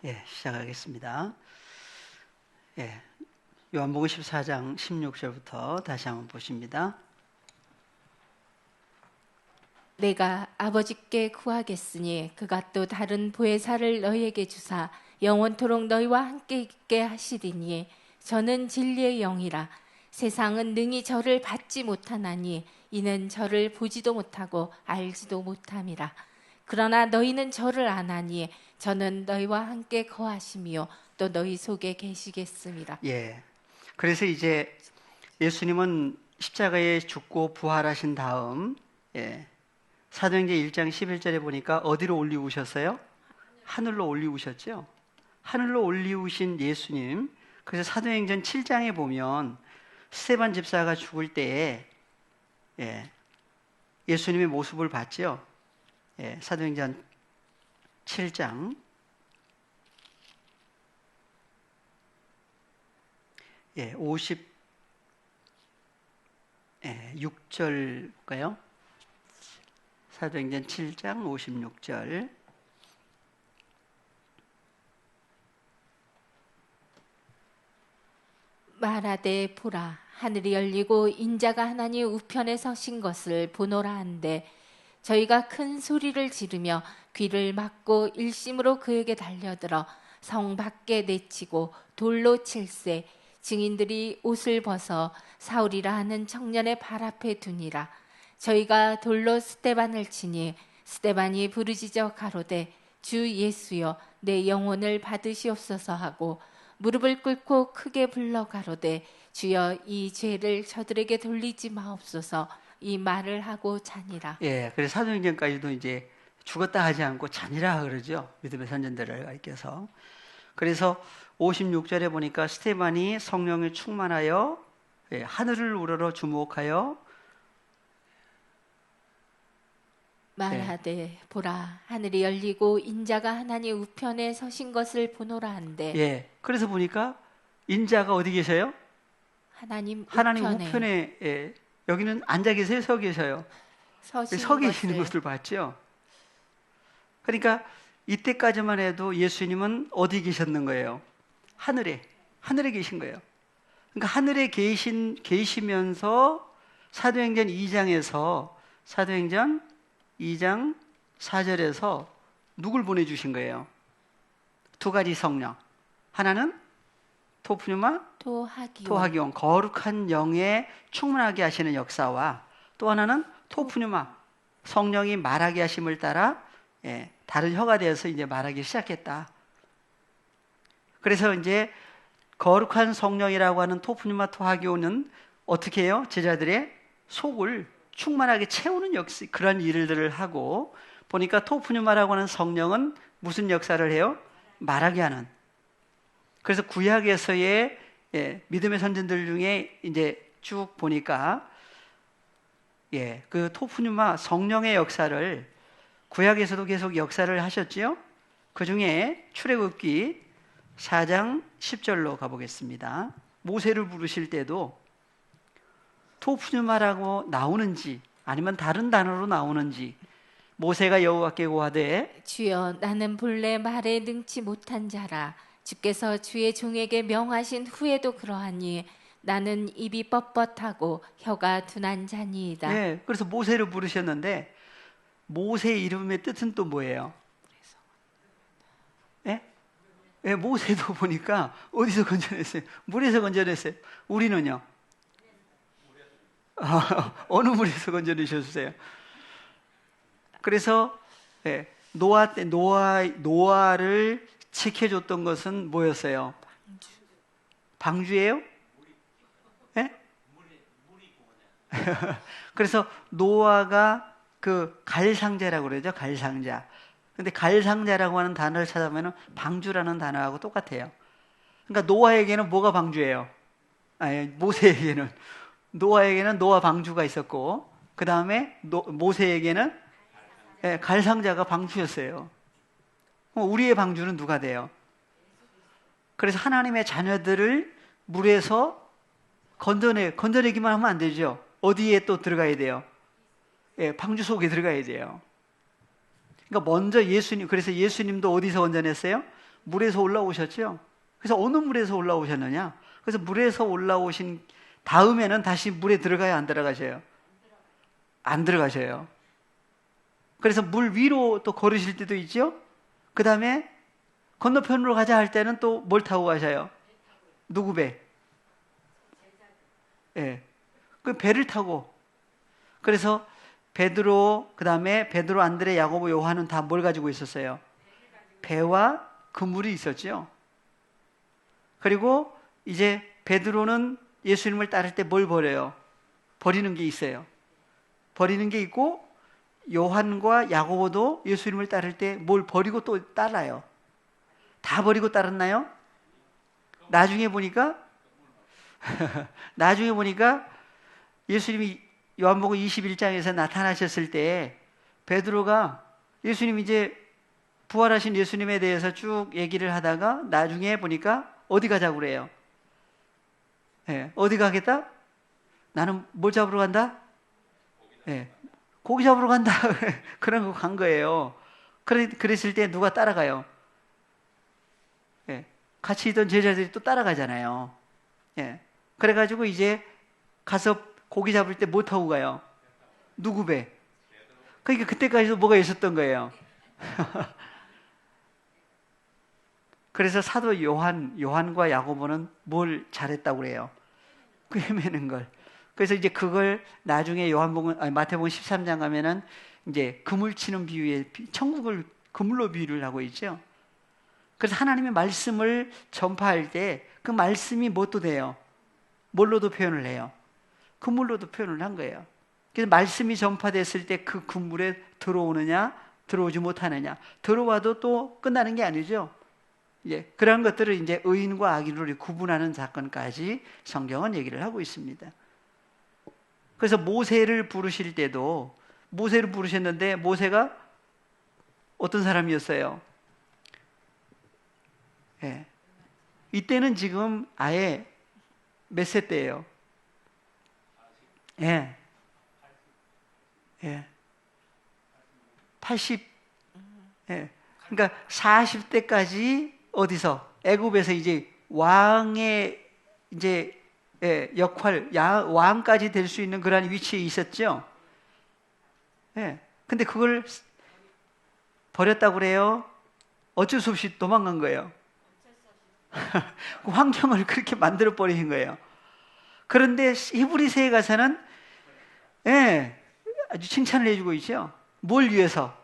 시작하겠습니다. 요한복음 14장 16절부터 다시 한번 보십니다. 내가 아버지께 구하겠으니 그가 또 다른 보혜사를 너희에게 주사 영원토록 너희와 함께 있게 하시리니 저는 진리의 영이라. 세상은 능히 저를 받지 못하나니 이는 저를 보지도 못하고 알지도 못함이라. 그러나 너희는 저를 아나니 저는 너희와 함께 거하시며 또 너희 속에 계시겠습니다. 그래서 이제 예수님은 십자가에 죽고 부활하신 다음 사도행전 1장 11절에 보니까 어디로 올리우셨어요? 하늘로 올리우셨죠. 하늘로 올리우신 예수님. 그래서 사도행전 7장에 보면 스데반 집사가 죽을 때에 예수님의 모습을 봤죠. 사도행전 7장 56절 볼까요? 사도행전 7장 56절. 말하되 보라 하늘이 열리고 인자가 하나님 우편에 서신 것을 보노라 한데 저희가 큰 소리를 지르며 귀를 막고 일심으로 그에게 달려들어 성 밖에 내치고 돌로 칠세. 증인들이 옷을 벗어 사울이라 하는 청년의 발 앞에 두니라. 저희가 돌로 스데반을 치니 스데반이 부르짖어 가로되 주 예수여 내 영혼을 받으시옵소서 하고 무릎을 꿇고 크게 불러 가로되 주여 이 죄를 저들에게 돌리지 마옵소서. 이 말을 하고 자니라. 그래서 사도행전까지도 이제 죽었다 하지 않고 자니라 그러죠. 믿음의 선전들께서. 그래서 56절에 보니까 스데반이 성령에 충만하여 하늘을 우러러 주목하여 말하되 보라 하늘이 열리고 인자가 하나님 우편에 서신 것을 보노라 한데 그래서 보니까 인자가 어디 계세요? 하나님 우편에 여기는 앉아 계세요? 서 계셔요? 서 계시는 것을 봤죠. 그러니까 이때까지만 해도 예수님은 어디 계셨는 거예요? 하늘에 계신 거예요. 그러니까 하늘에 계시면서 사도행전 2장 4절에서 누굴 보내주신 거예요? 두 가지 성령. 하나는 토프뉴마, 토하기온, 거룩한 영에 충만하게 하시는 역사와 또 하나는 토프뉴마, 성령이 말하게 하심을 따라 다른 혀가 되어서 이제 말하기 시작했다. 그래서 이제 거룩한 성령이라고 하는 토프뉴마 토하기온은 어떻게 해요? 제자들의 속을 충만하게 채우는 그런 일들을 하고, 보니까 토프뉴마라고 하는 성령은 무슨 역사를 해요? 말하게 하는. 그래서 구약에서의 믿음의 선전들 중에 이제 쭉 보니까 그 토프뉴마 성령의 역사를 구약에서도 계속 역사를 하셨지요. 그 중에 출애굽기 4장 10절로 가보겠습니다. 모세를 부르실 때도 토프뉴마라고 나오는지 아니면 다른 단어로 나오는지, 모세가 여호와께 고하되 주여 나는 본래 말에 능치 못한 자라. 주께서 주의 종에게 명하신 후에도 그러하니 나는 입이 뻣뻣하고 혀가 둔한 자니이다. 그래서 모세를 부르셨는데 모세의 이름의 뜻은 또 뭐예요? 모세도 보니까 어디서 건져냈어요? 물에서 건져냈어요. 우리는요? 어느 물에서 건져내셨어요? 그래서 노아를 지켜줬던 것은 뭐였어요? 방주예요? 그래서 노아가 그 갈상자라고 그러죠. 갈상자. 근데 갈상자라고 하는 단어를 찾아보면 방주라는 단어하고 똑같아요. 그러니까 노아에게는 뭐가 방주예요? 모세에게는 노아에게는 노아 방주가 있었고, 그 다음에 모세에게는 갈상자가 방주였어요. 우리의 방주는 누가 돼요? 그래서 하나님의 자녀들을 물에서 건져내기만 하면 안 되죠. 어디에 또 들어가야 돼요? 방주 속에 들어가야 돼요. 그러니까 먼저 그래서 예수님도 어디서 건져냈어요? 물에서 올라오셨죠? 그래서 어느 물에서 올라오셨느냐? 그래서 물에서 올라오신 다음에는 다시 물에 들어가요, 안 들어가셔요? 안 들어가셔요. 그래서 물 위로 또 걸으실 때도 있죠? 그 다음에 건너편으로 가자 할 때는 또 뭘 타고 가셔요? 누구 배? 예. 그 배를 타고. 그래서 베드로, 그 다음에 베드로, 안드레, 야고보, 요한은 다 뭘 가지고 있었어요? 배와 그물이 있었죠. 그리고 이제 베드로는 예수님을 따를 때 뭘 버려요? 버리는 게 있어요. 버리는 게 있고, 요한과 야고보도 예수님을 따를 때 뭘 버리고 또 따라요. 다 버리고 따랐나요? 나중에 보니까 예수님이 요한복음 21장에서 나타나셨을 때 베드로가 예수님 이제 부활하신 예수님에 대해서 쭉 얘기를 하다가 나중에 보니까 어디 가자고 그래요? 예, 어디 가겠다? 나는 뭘 잡으러 간다? 예, 고기 잡으러 간다. 그런 거 간 거예요. 그랬을 때 누가 따라가요? 예, 같이 있던 제자들이 또 따라가잖아요. 예, 그래가지고 이제 가서 고기 잡을 때 뭐 타고 가요? 누구 배? 그러니까 그때까지도 뭐가 있었던 거예요? 그래서 사도 요한과 야고보는 뭘 잘했다고 그래요? 그 헤매는 걸. 그래서 이제 그걸 나중에 마태복음 13장 가면은 이제 그물 치는 비유에 천국을 그물로 비유를 하고 있죠. 그래서 하나님의 말씀을 전파할 때 그 말씀이 뭣도 돼요? 뭘로도 표현을 해요? 그물로도 표현을 한 거예요. 그래서 말씀이 전파됐을 때 그 그물에 들어오느냐, 들어오지 못하느냐, 들어와도 또 끝나는 게 아니죠. 예, 그런 것들을 이제 의인과 악인으로 구분하는 사건까지 성경은 얘기를 하고 있습니다. 그래서 모세를 부르실 때도 모세를 부르셨는데 모세가 어떤 사람이었어요? 예, 이때는 지금 아예 몇 세 때예요? 예, 예, 80, 예, 그러니까 40대까지 어디서 애굽에서 이제 왕의 이제 역할, 왕까지 될 수 있는 그런 위치에 있었죠. 예, 근데 그걸 버렸다고 그래요. 어쩔 수 없이 도망간 거예요. 그 환경을 그렇게 만들어 버리신 거예요. 그런데 히브리서에 가서는 아주 칭찬을 해주고 있죠. 뭘 위해서?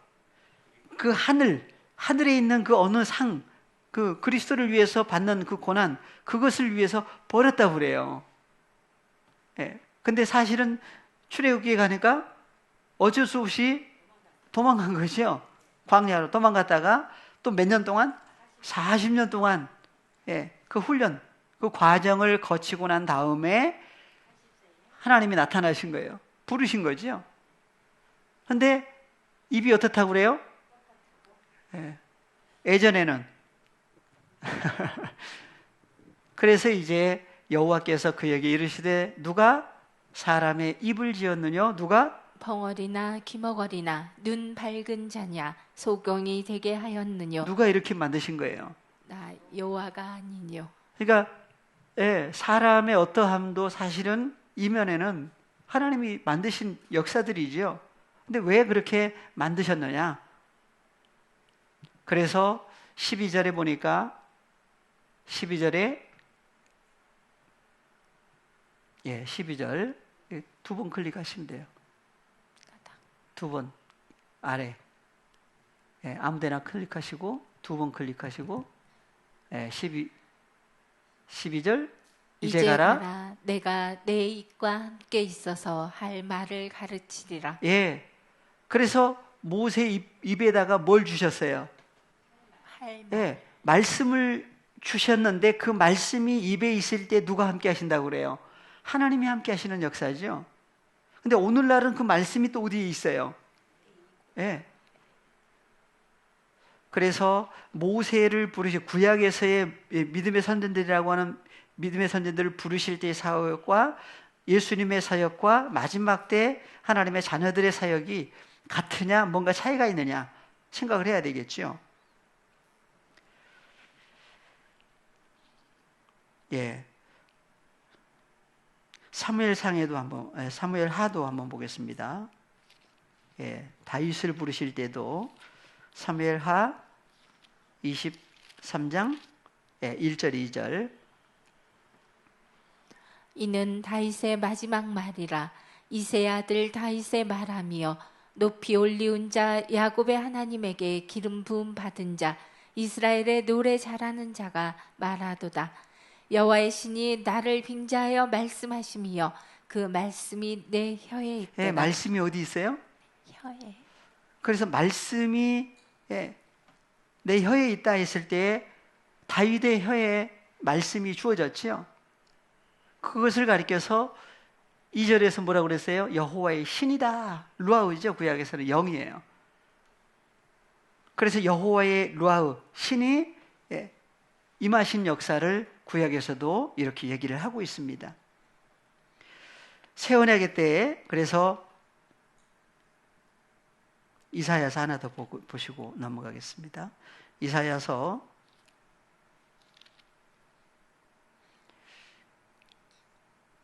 그 하늘에 있는 그 어느 상, 그 그리스도를 위해서 받는 그 고난, 그것을 위해서 버렸다고 그래요. 근데 사실은 출애굽기에 가니까 어쩔 수 없이 도망간 거죠. 광야로 도망갔다가 또 몇 년 동안? 40년 동안 그 훈련, 그 과정을 거치고 난 다음에 하나님이 나타나신 거예요. 부르신 거죠. 근데 입이 어떻다고 그래요? 예전에는 그래서 이제 여호와께서 그에게 이르시되 누가 사람의 입을 지었느냐? 누가? 벙어리나 기머거리나 눈 밝은 자냐 소경이 되게 하였느뇨. 누가 이렇게 만드신 거예요? 나 여호와가 아니뇨. 그러니까 사람의 어떠함도 사실은 이면에는 하나님이 만드신 역사들이죠. 근데 왜 그렇게 만드셨느냐? 그래서 12절에 보니까 12절 두 번 클릭하시면 돼요. 두 번 아래 아무데나 클릭하시고 두 번 클릭하시고 12절 이제 가라 내가 내 입과 함께 있어서 할 말을 가르치리라. 예, 그래서 모세 입에다가 뭘 주셨어요? 말씀을 주셨는데 그 말씀이 입에 있을 때 누가 함께 하신다고 그래요? 하나님이 함께 하시는 역사죠. 근데 오늘날은 그 말씀이 또 어디에 있어요? 그래서 모세를 구약에서의 믿음의 선전들이라고 하는 믿음의 선전들을 부르실 때의 사역과 예수님의 사역과 마지막 때 하나님의 자녀들의 사역이 같으냐, 뭔가 차이가 있느냐 생각을 해야 되겠죠. 예. 사무엘상에도 한번 사무엘하도 한번 보겠습니다. 예. 다윗을 부르실 때도 사무엘하 23장 1절 2절. 이는 다윗의 마지막 말이라. 이새의 아들 다윗의 말하며 높이 올리운 자 야곱의 하나님에게 기름 부음 받은 자 이스라엘의 노래 잘하는 자가 말하도다. 여호와의 신이 나를 빙자하여 말씀하심이여 그 말씀이 내 혀에 있도다. 예, 말씀이 어디 있어요? 혀에. 그래서 말씀이 내 혀에 있다 했을 때 다윗의 혀에 말씀이 주어졌지요. 그것을 가리켜서 2절에서 뭐라고 그랬어요? 여호와의 신이다. 루아우죠. 구약에서는 영이에요. 그래서 여호와의 루아우 신이 임하신 역사를 구약에서도 이렇게 얘기를 하고 있습니다. 새 언약의 때에 그래서 이사야서 하나 더 보시고 넘어가겠습니다. 이사야서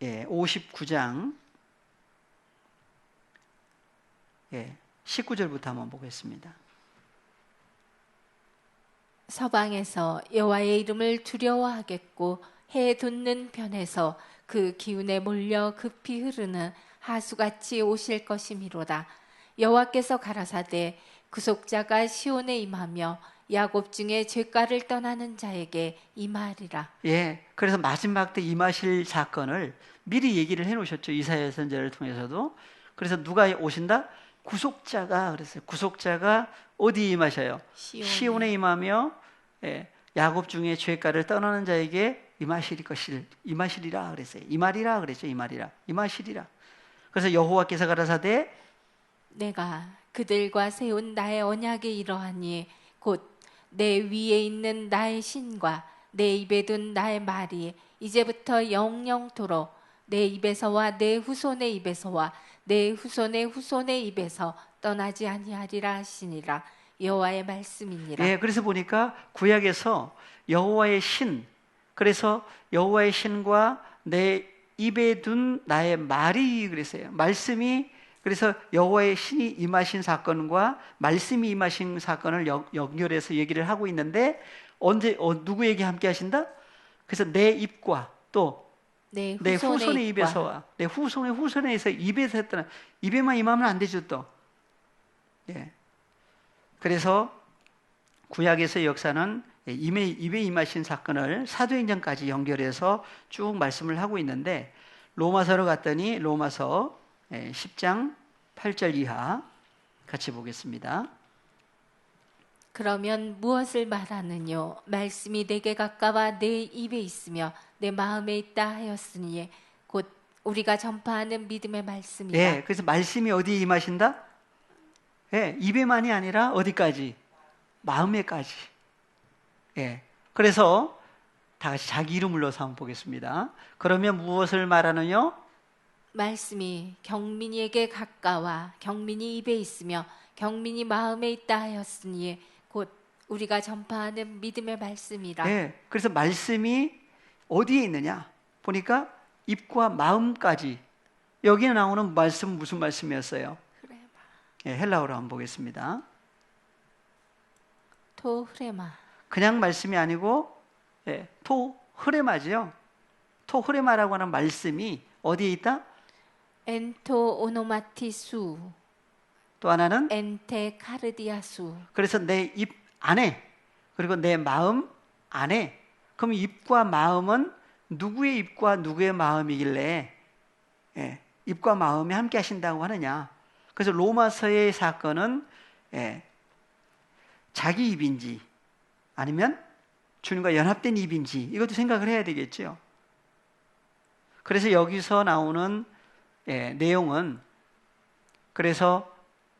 59장 19절부터 한번 보겠습니다. 서방에서 여호와의 이름을 두려워하겠고 해 돋는 편에서 그 기운에 몰려 급히 흐르는 하수같이 오실 것이미로다. 여호와께서 가라사대 구속자가 시온에 임하며 야곱 중에 죄가를 떠나는 자에게 임하리라. 예, 그래서 마지막 때 임하실 사건을 미리 얘기를 해놓으셨죠. 이사야 선지자를 통해서도. 그래서 누가 오신다? 구속자가 그랬어요. 구속자가 어디 임하셔요? 시온에 임하며 야곱 중에 죄가를 떠나는 자에게 임하시리라 그랬어요. 임하리라 그랬죠. 임하시리라. 그래서 여호와께서 가라사대 내가 그들과 세운 나의 언약이 이러하니 곧 내 위에 있는 나의 신과 내 입에 둔 나의 말이 이제부터 영영토록 내 입에서와 내 후손의 입에서와 내 후손의 후손의 입에서 떠나지 아니하리라 하시니라. 여호와의 말씀이니라. 예, 그래서 보니까 구약에서 여호와의 신, 그래서 여호와의 신과 내 입에 둔 나의 말이 그랬어요. 말씀이 그래서 여호와의 신이 임하신 사건과 말씀이 임하신 사건을 연결해서 얘기를 하고 있는데 언제 누구에게 함께 하신다? 그래서 내 입과 또 내 후손의 입에서와 내 후손의 후손에서 입에서 했다는 입에만 임하면 안 되죠 또. 예. 그래서 구약에서의 역사는 입에 임하신 사건을 사도행전까지 연결해서 쭉 말씀을 하고 있는데 로마서로 갔더니 로마서 10장 8절 이하 같이 보겠습니다. 그러면 무엇을 말하느뇨? 말씀이 내게 가까워 내 입에 있으며 내 마음에 있다 하였으니 곧 우리가 전파하는 믿음의 말씀이다. 예, 그래서 말씀이 어디에 임하신다? 예, 입에만이 아니라 어디까지? 마음에까지. 예, 그래서 다 같이 자기 이름을 넣어서 한번 보겠습니다. 그러면 무엇을 말하느뇨? 말씀이 경민이에게 가까워 경민이 입에 있으며 경민이 마음에 있다 하였으니 곧 우리가 전파하는 믿음의 말씀이라. 예, 그래서 말씀이 어디에 있느냐? 보니까 입과 마음까지. 여기에 나오는 말씀 무슨 말씀이었어요? 예, 헬라어로 한번 보겠습니다. 토 흐레마. 그냥 말씀이 아니고 토 흐레마지요. 토 흐레마라고 하는 말씀이 어디에 있다? 엔토 오노마티수. 또 하나는 엔테 카르디아수. 그래서 내 입 안에 그리고 내 마음 안에. 그럼 입과 마음은 누구의 입과 누구의 마음이길래 입과 마음이 함께 하신다고 하느냐. 그래서 로마서의 사건은 자기 입인지 아니면 주님과 연합된 입인지 이것도 생각을 해야 되겠죠. 그래서 여기서 나오는 내용은 그래서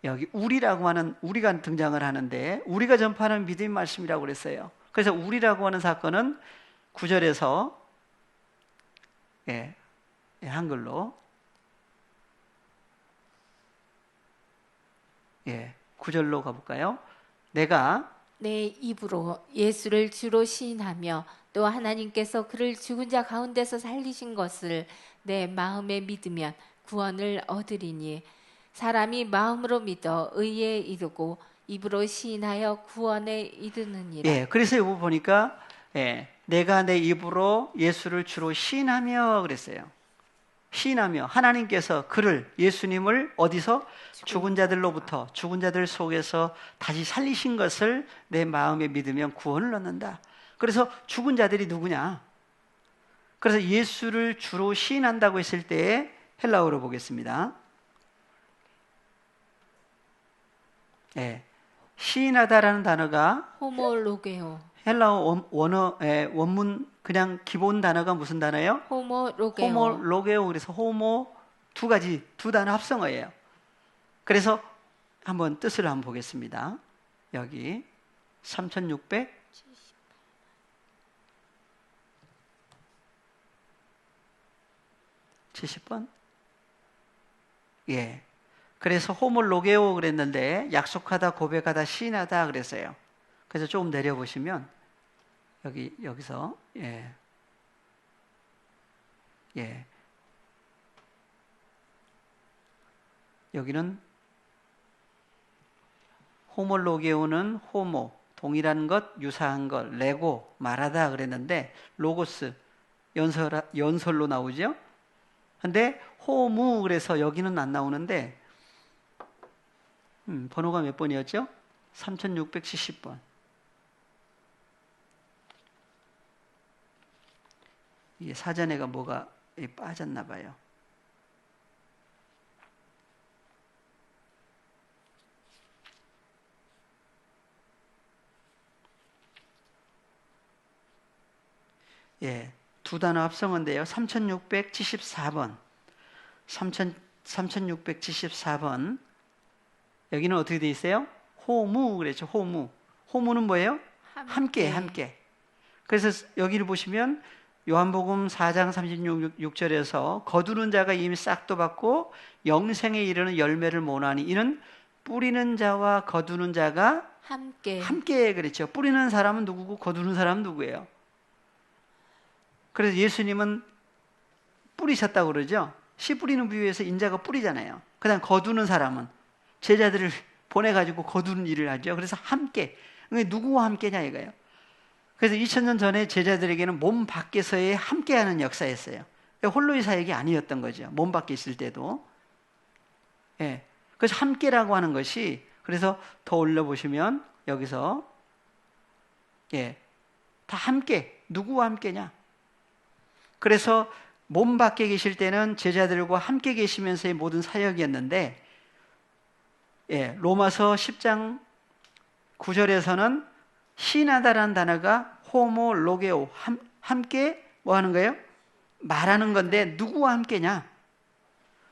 여기 우리라고 하는 우리가 등장을 하는데 우리가 전파하는 믿음의 말씀이라고 그랬어요. 그래서 우리라고 하는 사건은 9절에서 한글로 9절로 가볼까요? 내가 내 입으로 예수를 주로 시인하며 또 하나님께서 그를 죽은 자 가운데서 살리신 것을 내 마음에 믿으면 구원을 얻으리니 사람이 마음으로 믿어 의에 이르고 입으로 시인하여 구원에 이르느니라. 예, 그래서 이거 보니까 내가 내 입으로 예수를 주로 시인하며 그랬어요. 시인하며 하나님께서 그를 예수님을 어디서 죽은 자들로부터 죽은 자들 속에서 다시 살리신 것을 내 마음에 믿으면 구원을 얻는다. 그래서 죽은 자들이 누구냐? 그래서 예수를 주로 시인한다고 했을 때에 헬라어로 보겠습니다. 시인하다라는 단어가 호모로게오. 헬라어 원문 그냥 기본 단어가 무슨 단어예요? 호모로게오. 호모로게오. 그래서 호모 두 단어 합성어예요. 그래서 한번 뜻을 한번 보겠습니다. 여기 3670번. 예. 그래서 호모로게오 그랬는데 약속하다, 고백하다, 시인하다 그랬어요. 그래서 조금 내려보시면 여기서 여기는 호모로게오는 호모 동일한 것, 유사한 것, 레고 말하다 그랬는데 로고스 연설로 나오죠. 근데 호무 그래서 여기는 안 나오는데 번호가 몇 번이었죠? 3670번. 이게 사전에가 뭐가 빠졌나 봐요. 두 단어 합성어인데요. 3674번. 3674번. 여기는 어떻게 돼 있어요? 호무 그랬죠. 호무. 호무는 뭐예요? 함께. 그래서 여기를 보시면 요한복음 4장 36절에서 거두는 자가 이미 싹도 받고 영생에 이르는 열매를 모나니 이는 뿌리는 자와 거두는 자가 함께 그랬죠. 뿌리는 사람은 누구고 거두는 사람은 누구예요? 그래서 예수님은 뿌리셨다고 그러죠. 씨 뿌리는 비유에서 인자가 뿌리잖아요. 그다음 거두는 사람은 제자들을 보내가지고 거두는 일을 하죠. 그래서 함께. 누구와 함께냐 이거예요. 그래서 2000년 전에 제자들에게는 몸 밖에서의 함께하는 역사였어요. 홀로의 사역이 아니었던 거죠. 몸 밖에 있을 때도. 그래서 함께라고 하는 것이 그래서 더 올려보시면 여기서 다 함께. 누구와 함께냐? 그래서 몸 밖에 계실 때는 제자들과 함께 계시면서의 모든 사역이었는데 로마서 10장 9절에서는 시인하다라는 단어가 호모로게오 함께 뭐 하는 거예요? 말하는 건데 누구와 함께냐?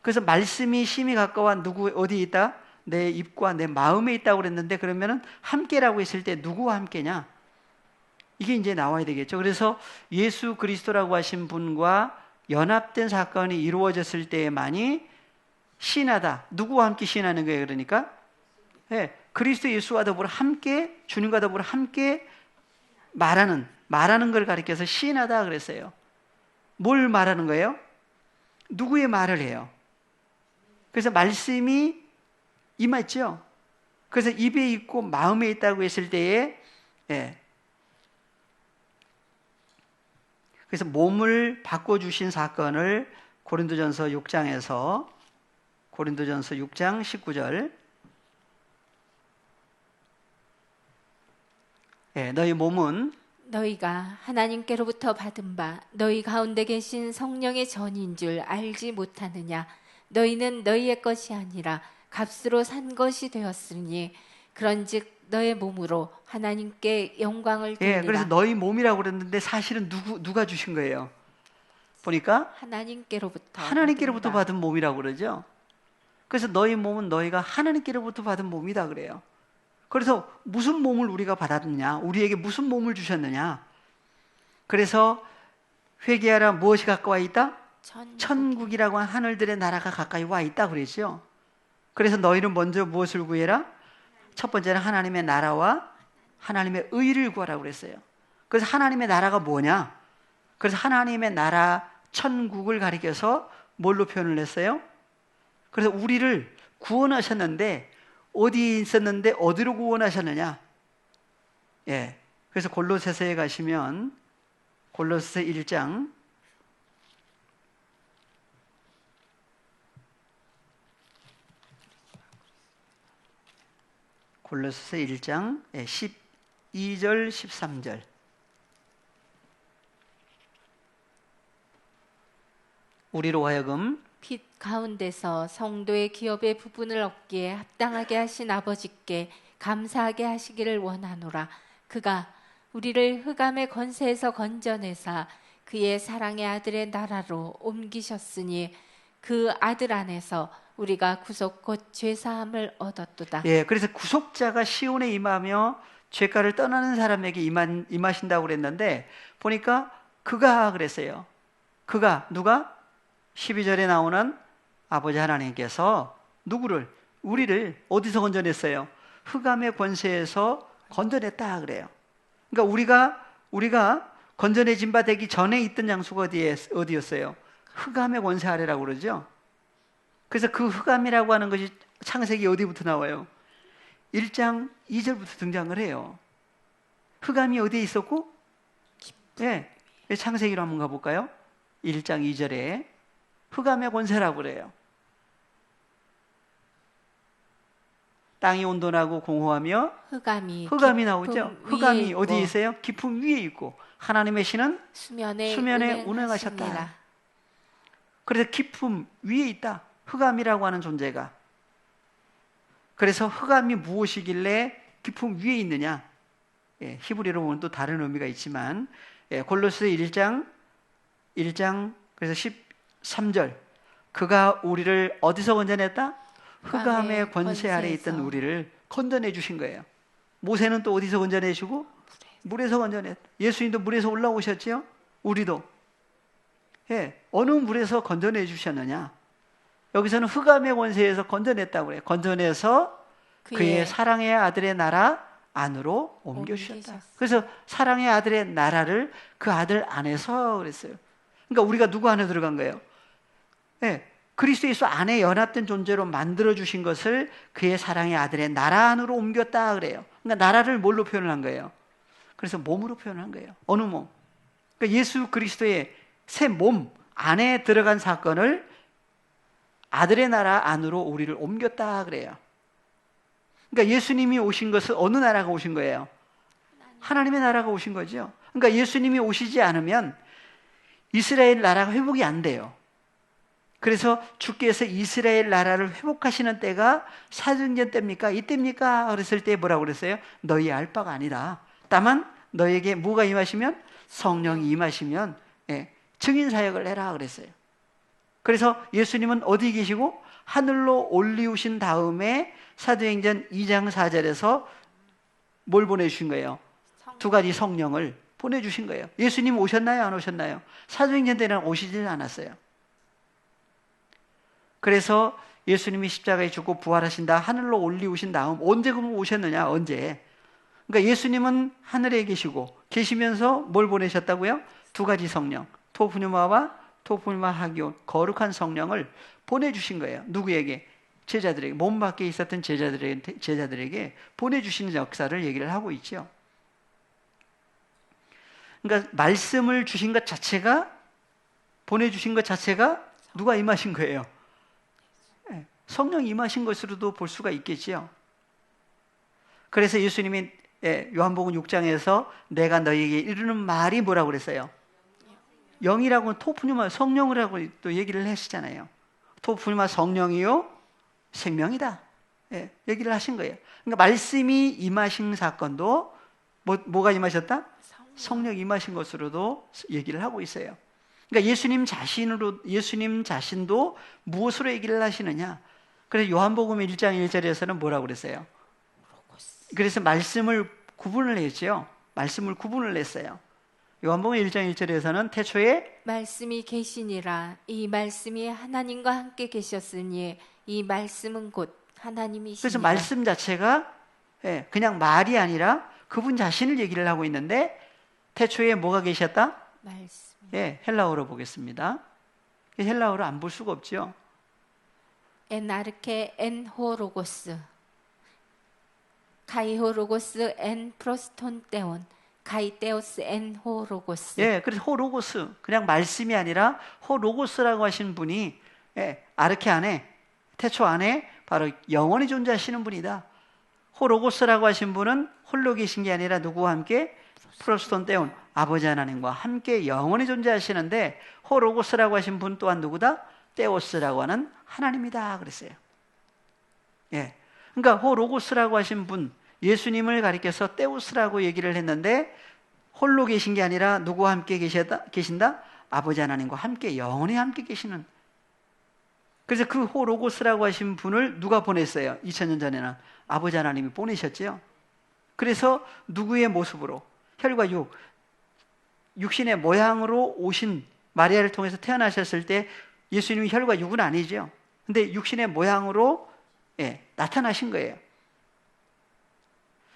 그래서 말씀이 심히 가까워 누구 어디에 있다? 내 입과 내 마음에 있다고 그랬는데 그러면은 함께라고 했을 때 누구와 함께냐? 이게 이제 나와야 되겠죠. 그래서 예수 그리스도라고 하신 분과 연합된 사건이 이루어졌을 때에만이 시인하다. 누구와 함께 시인하는 거예요? 그러니까 그리스도 예수와 더불어 함께 주님과 더불어 함께 말하는 걸 가리켜서 시인하다 그랬어요. 뭘 말하는 거예요? 누구의 말을 해요? 그래서 말씀이 임했죠. 그래서 입에 있고 마음에 있다고 했을 때에 그래서 몸을 바꿔주신 사건을 고린도전서 6장 19절 너희 몸은 너희가 하나님께로부터 받은 바 너희 가운데 계신 성령의 전인 줄 알지 못하느냐. 너희는 너희의 것이 아니라 값으로 산 것이 되었으니 그런즉 너의 몸으로 하나님께 영광을 돌리라. 그래서 너희 몸이라고 그랬는데 사실은 누가 주신 거예요? 보니까 하나님께로부터 받은 몸이라고 그러죠. 그래서 너희 몸은 너희가 하나님께로부터 받은 몸이다 그래요. 그래서 무슨 몸을 우리가 받았느냐? 우리에게 무슨 몸을 주셨느냐? 그래서 회개하라 무엇이 가까이 있다? 천국이라고 하는 하늘들의 나라가 가까이 와 있다 그랬죠. 그래서 너희는 먼저 무엇을 구해라? 첫 번째는 하나님의 나라와 하나님의 의를 구하라고 그랬어요. 그래서 하나님의 나라가 뭐냐? 그래서 하나님의 나라 천국을 가리켜서 뭘로 표현을 했어요? 그래서 우리를 구원하셨는데 어디 있었는데 어디로 구원하셨느냐? 예. 그래서 골로새서에 가시면 골로새 1장 골로새 1장 12절 13절 우리로 하여금 빛 가운데서 성도의 기업의 부분을 얻기에 합당하게 하신 아버지께 감사하게 하시기를 원하노라. 그가 우리를 흑암의 권세에서 건져내사 그의 사랑의 아들의 나라로 옮기셨으니 그 아들 안에서 우리가 구속 곧 죄사함을 얻었도다. 예, 그래서 구속자가 시온에 임하며 죄가를 떠나는 사람에게 임하신다고 그랬는데 보니까 그가 그랬어요. 그가 누가? 12절에 나오는 아버지 하나님께서 누구를? 우리를 어디서 건져냈어요? 흑암의 권세에서 건져냈다 그래요. 그러니까 우리가 건져내진 바 되기 전에 있던 장소가 어디였어요? 흑암의 권세 아래라고 그러죠. 그래서 그 흑암이라고 하는 것이 창세기 어디부터 나와요? 1장 2절부터 등장을 해요. 흑암이 어디에 있었고? 예, 창세기로 한번 가볼까요? 1장 2절에 흑암의 권세라고 그래요. 땅이 온돈하고 공허하며 흑암이 나오죠. 흑암이 어디에 있어요? 깊음 위에 있고 하나님의 신은 수면에 운행하셨다. 그래서 깊음 위에 있다. 흑암이라고 하는 존재가. 그래서 흑암이 무엇이길래 깊음 위에 있느냐? 예, 히브리로 보면 또 다른 의미가 있지만 골로새 1장 그래서 13절 그가 우리를 어디서 건져냈다? 흑암의 권세 아래 있던 우리를 건져내 주신 거예요. 모세는 또 어디서 건져내시고? 물에서 건져냈다. 예수님도 물에서 올라오셨지요? 우리도 어느 물에서 건져내 주셨느냐? 여기서는 흑암의 권세에서 건져냈다고 그래요. 건져내서 그의 사랑의 아들의 나라 안으로 옮겨주셨다. 그래서 사랑의 아들의 나라를 그 아들 안에서 그랬어요. 그러니까 우리가 누구 안에 들어간 거예요? 그리스도 예수 안에 연합된 존재로 만들어주신 것을 그의 사랑의 아들의 나라 안으로 옮겼다 그래요. 그러니까 나라를 뭘로 표현을 한 거예요? 그래서 몸으로 표현한 거예요. 어느 몸? 그러니까 예수 그리스도의 새 몸 안에 들어간 사건을 아들의 나라 안으로 우리를 옮겼다 그래요. 그러니까 예수님이 오신 것은 어느 나라가 오신 거예요? 하나님의 나라가 오신 거죠. 그러니까 예수님이 오시지 않으면 이스라엘 나라가 회복이 안 돼요. 그래서 주께서 이스라엘 나라를 회복하시는 때가 사도행전 때입니까? 이때입니까? 그랬을 때 뭐라고 그랬어요? 너희 알 바가 아니라 다만 너에게 뭐가 임하시면? 성령이 임하시면 증인 사역을 해라 그랬어요. 그래서 예수님은 어디 계시고? 하늘로 올리우신 다음에 사도행전 2장 4절에서 뭘 보내주신 거예요? 두 가지 성령을 보내주신 거예요. 예수님 오셨나요? 안 오셨나요? 사도행전 때는 오시질 않았어요. 그래서 예수님이 십자가에 죽고 부활하신다 하늘로 올리우신 다음 언제 그럼 오셨느냐? 언제? 그러니까 예수님은 하늘에 계시면서 뭘 보내셨다고요? 두 가지 성령, 토프뉴마와 토프뉴마 하기온, 거룩한 성령을 보내주신 거예요. 누구에게? 제자들에게, 몸 밖에 있었던 제자들에게 보내주시는 역사를 얘기를 하고 있죠. 그러니까 말씀을 주신 것 자체가, 보내주신 것 자체가 누가 임하신 거예요? 성령이 임하신 것으로도 볼 수가 있겠지요. 그래서 예수님이 요한복음 6장에서 내가 너희에게 이르는 말이 뭐라고 그랬어요? 영이라고 토프뉴마 성령이라고 또 얘기를 하시잖아요. 토프뉴마 성령이요 생명이다. 얘기를 하신 거예요. 그러니까 말씀이 임하신 사건도 뭐가 임하셨다? 성령 임하신 것으로도 얘기를 하고 있어요. 그러니까 예수님 자신도 무엇으로 얘기를 하시느냐? 그래서 요한복음 1장 1절에서는 뭐라고 그랬어요? 그래서 말씀을 구분을 했죠. 말씀을 구분을 했어요. 요한복음 1장 1절에서는 태초에 말씀이 계시니라. 이 말씀이 하나님과 함께 계셨으니 이 말씀은 곧 하나님이시니라. 그래서 말씀 자체가 그냥 말이 아니라 그분 자신을 얘기를 하고 있는데 태초에 뭐가 계셨다? 말씀. 예, 헬라어로 보겠습니다. 헬라어로 안 볼 수가 없죠. 엔 아르케 엔 호로고스. 카이호로고스 엔 프로스톤테온. 카이테오스 엔 호로고스. 예, 그래서 호로고스, 그냥 말씀이 아니라 호로고스라고 하신 분이 아르케 안에, 태초 안에 바로 영원히 존재하시는 분이다. 호로고스라고 하신 분은 홀로 계신 게 아니라 누구와 함께? 프로스톤테온, 아버지 하나님과 함께 영원히 존재하시는데, 호로고스라고 하신 분 또한 누구다? 테오스라고 하는 하나님이다 그랬어요. 예, 그러니까 호로고스라고 하신 분, 예수님을 가리켜서 테오스라고 얘기를 했는데, 홀로 계신 게 아니라 누구와 함께 계신다? 아버지 하나님과 함께 영원히 함께 계시는. 그래서 그 호로고스라고 하신 분을 누가 보냈어요? 2000년 전에는 아버지 하나님이 보내셨죠. 그래서 누구의 모습으로? 혈과 육, 육신의 모양으로 오신 마리아를 통해서 태어나셨을 때 예수님이 혈과 육은 아니죠. 근데 육신의 모양으로 나타나신 거예요.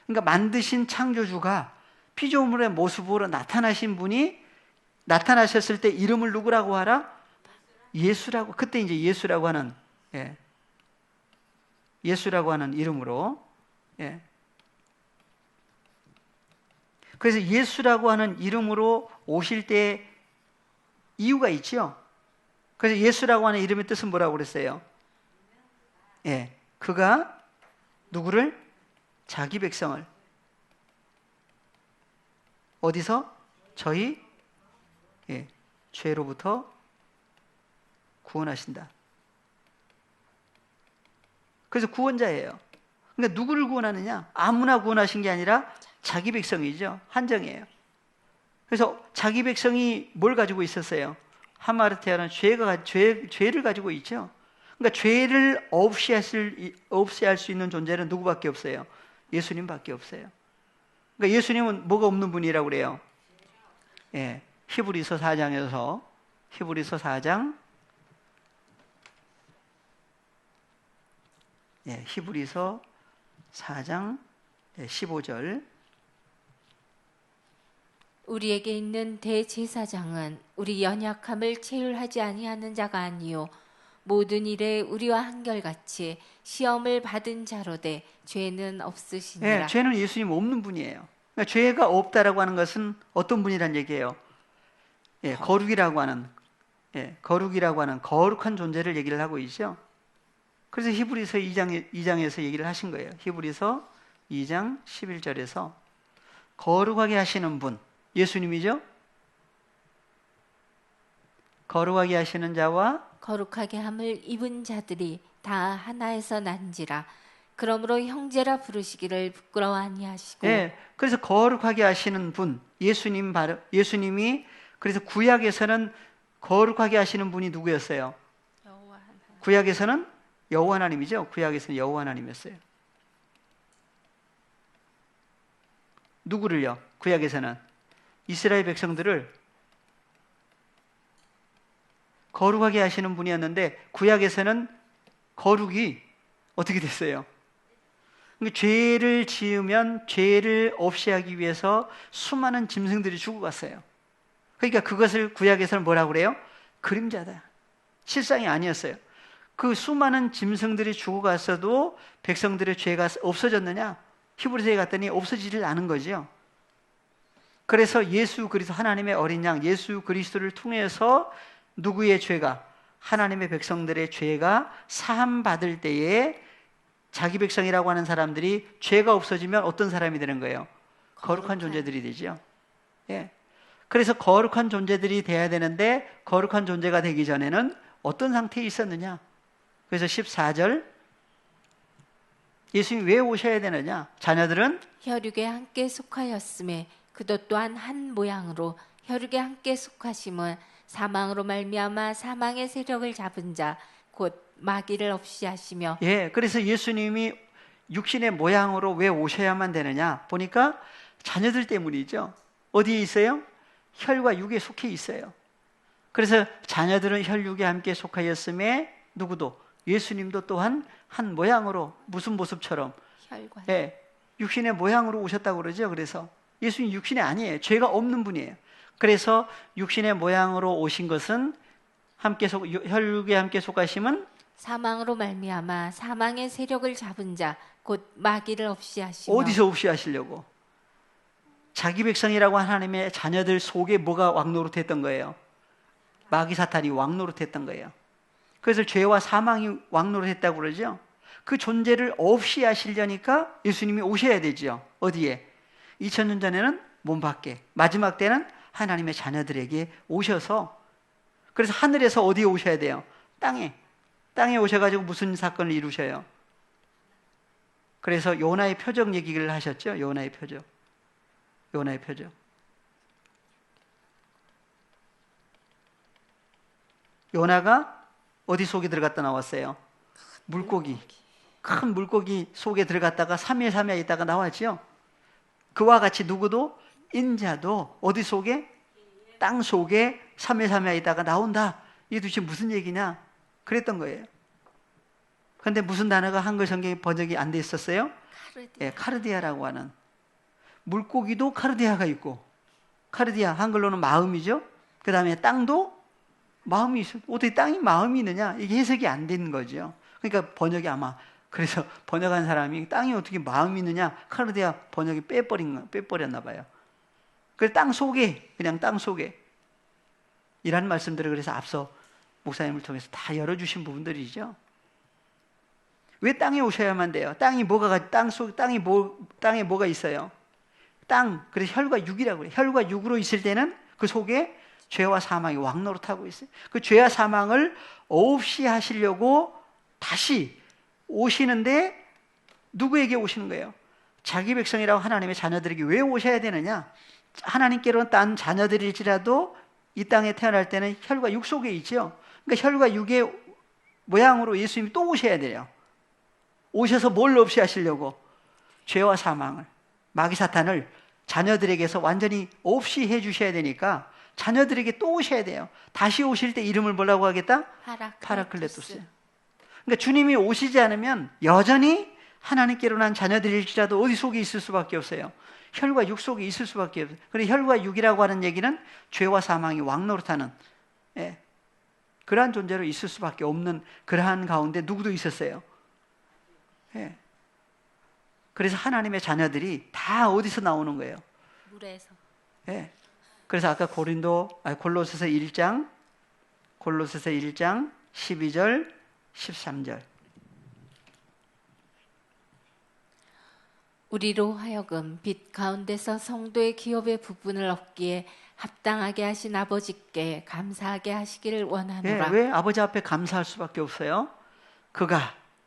그러니까 만드신 창조주가 피조물의 모습으로 나타나신 분이 나타나셨을 때 이름을 누구라고 하라? 예수라고. 그때 이제 예수라고 하는 예수라고 하는 이름으로 그래서 예수라고 하는 이름으로 오실 때 이유가 있죠. 그래서 예수라고 하는 이름의 뜻은 뭐라고 그랬어요? 그가 누구를? 자기 백성을 어디서? 저희 죄로부터 구원하신다. 그래서 구원자예요. 그러니까 누구를 구원하느냐? 아무나 구원하신 게 아니라 자기 백성이죠. 한정이에요. 그래서 자기 백성이 뭘 가지고 있었어요? 하마르테아는 죄를 가지고 있죠. 그러니까 죄를 없애할 수 있는 존재는 누구밖에 없어요? 예수님밖에 없어요. 그러니까 예수님은 뭐가 없는 분이라고 그래요? 히브리서 4장에서 히브리서 4장 히브리서 4장 15절 우리에게 있는 대제사장은 우리 연약함을 체휼하지 아니하는 자가 아니요 모든 일에 우리와 한결같이 시험을 받은 자로되 죄는 없으시니라. 죄는 예수님 없는 분이에요. 그러니까 죄가 없다라고 하는 것은 어떤 분이란 얘기예요? 거룩이라고 하는 거룩한 존재를 얘기를 하고 있죠. 그래서 히브리서 2장에서 얘기를 하신 거예요. 히브리서 2장 11절에서 거룩하게 하시는 분, 예수님이죠. 거룩하게 하시는 자와 거룩하게 함을 입은 자들이 다 하나에서 난지라. 그러므로 형제라 부르시기를 부끄러워 아니하시고. 그래서 거룩하게 하시는 분, 예수님이 그래서 구약에서는 거룩하게 하시는 분이 누구였어요? 구약에서는 여호와 하나님이죠. 구약에서는 여호와 하나님이었어요. 누구를요? 구약에서는 이스라엘 백성들을 거룩하게 하시는 분이었는데 구약에서는 거룩이 어떻게 됐어요? 그러니까 죄를 지으면 죄를 없이 하기 위해서 수많은 짐승들이 죽어갔어요. 그러니까 그것을 구약에서는 뭐라고 그래요? 그림자다. 실상이 아니었어요. 그 수많은 짐승들이 죽어갔어도 백성들의 죄가 없어졌느냐? 히브리서에 갔더니 없어지질 않은 거죠. 그래서 예수 그리스도 하나님의 어린 양 예수 그리스도를 통해서 누구의 죄가? 하나님의 백성들의 죄가 사함받을 때에 자기 백성이라고 하는 사람들이 죄가 없어지면 어떤 사람이 되는 거예요? 거룩한 존재들이 되죠. 그래서 거룩한 존재들이 돼야 되는데 거룩한 존재가 되기 전에는 어떤 상태에 있었느냐? 그래서 14절 예수님이 왜 오셔야 되느냐? 자녀들은 혈육에 함께 속하였음에 그도 또한 한 모양으로 혈육에 함께 속하심은 사망으로 말미암아 사망의 세력을 잡은 자 곧 마귀를 없이 하시며. 그래서 예수님이 육신의 모양으로 왜 오셔야만 되느냐? 보니까 자녀들 때문이죠. 어디에 있어요? 혈과 육에 속해 있어요. 그래서 자녀들은 혈육에 함께 속하였음에 누구도 예수님도 또한 한 모양으로 무슨 모습처럼 혈관. 육신의 모양으로 오셨다고 그러죠. 그래서 예수님 육신이 아니에요. 죄가 없는 분이에요. 그래서 육신의 모양으로 오신 것은 혈육에 함께 속하심은 사망으로 말미암아 사망의 세력을 잡은 자 곧 마귀를 없이 하시며 어디서 없이 하시려고? 자기 백성이라고 하나님의 자녀들 속에 뭐가 왕노릇했던 거예요? 마귀 사탄이 왕노릇했던 거예요. 그래서 죄와 사망이 왕노릇했다고 그러죠. 그 존재를 없이 하시려니까 예수님이 오셔야 되죠. 어디에? 2000년 전에는 몸 밖에, 마지막 때는 하나님의 자녀들에게 오셔서, 그래서 하늘에서 어디에 오셔야 돼요? 땅에 오셔가지고 무슨 사건을 이루셔요? 그래서 요나의 표적 얘기를 하셨죠. 요나의 표적. 요나가 어디 속에 들어갔다 나왔어요? 물고기. 큰 물고기 속에 들어갔다가 3일 3일 있다가 나왔죠. 그와 같이 누구도, 인자도 어디 속에? 땅 속에 3일 3일 있다가 나온다. 이게 도대체 무슨 얘기냐? 그랬던 거예요. 그런데 무슨 단어가 한글 성경에 번역이 안 돼 있었어요? 예, 카르디아라고 하는. 물고기도 카르디아가 있고, 카르디아 한글로는 마음이죠. 그 다음에 땅도 마음이 있어. 어떻게 땅이 마음이 있느냐? 이게 해석이 안 되는 거죠. 그러니까 번역이 아마, 그래서 번역한 사람이 땅이 어떻게 마음이 있느냐? 카르디아 번역이 빼버렸나 봐요. 그래서 땅 속에, 그냥 땅 속에 이라는 말씀들을 그래서 앞서 목사님을 통해서 다 열어주신 부분들이죠. 왜 땅에 오셔야만 돼요? 땅에 뭐가 있어요? 땅, 그래서 혈과 육이라고 해요. 혈과 육으로 있을 때는 그 속에 죄와 사망이 왕노릇하고 있어요. 그 죄와 사망을 없이 하시려고 다시 오시는데 누구에게 오시는 거예요? 자기 백성이라고 하나님의 자녀들에게 왜 오셔야 되느냐? 하나님께로 딴 자녀들일지라도 이 땅에 태어날 때는 혈과 육 속에 있죠. 그러니까 혈과 육의 모양으로 예수님이 또 오셔야 돼요. 오셔서 뭘 없이 하시려고? 죄와 사망을, 마귀 사탄을 자녀들에게서 완전히 없이 해주셔야 되니까 자녀들에게 또 오셔야 돼요. 다시 오실 때 이름을 뭐라고 하겠다? 파라클레토스. 그러니까 주님이 오시지 않으면 여전히 하나님께로 난 자녀들일지라도 어디 속에 있을 수밖에 없어요. 혈과 육 속에 있을 수밖에 없어요. 그리고 혈과 육이라고 하는 얘기는 죄와 사망이 왕노릇하는, 그러한 존재로 있을 수밖에 없는 그러한 가운데 누구도 있었어요. 그래서 하나님의 자녀들이 다 어디서 나오는 거예요? 물에서. 그래서 아까 골로새서 1장 12절 13절. 우리로 하여금 빛 가운데서 성도의 기업의 부분을 얻기에 합당하게 하신 아버지께 감사하게 하시기를 원하노라. 왜 아버지 앞에 감사할 수밖에 없어요?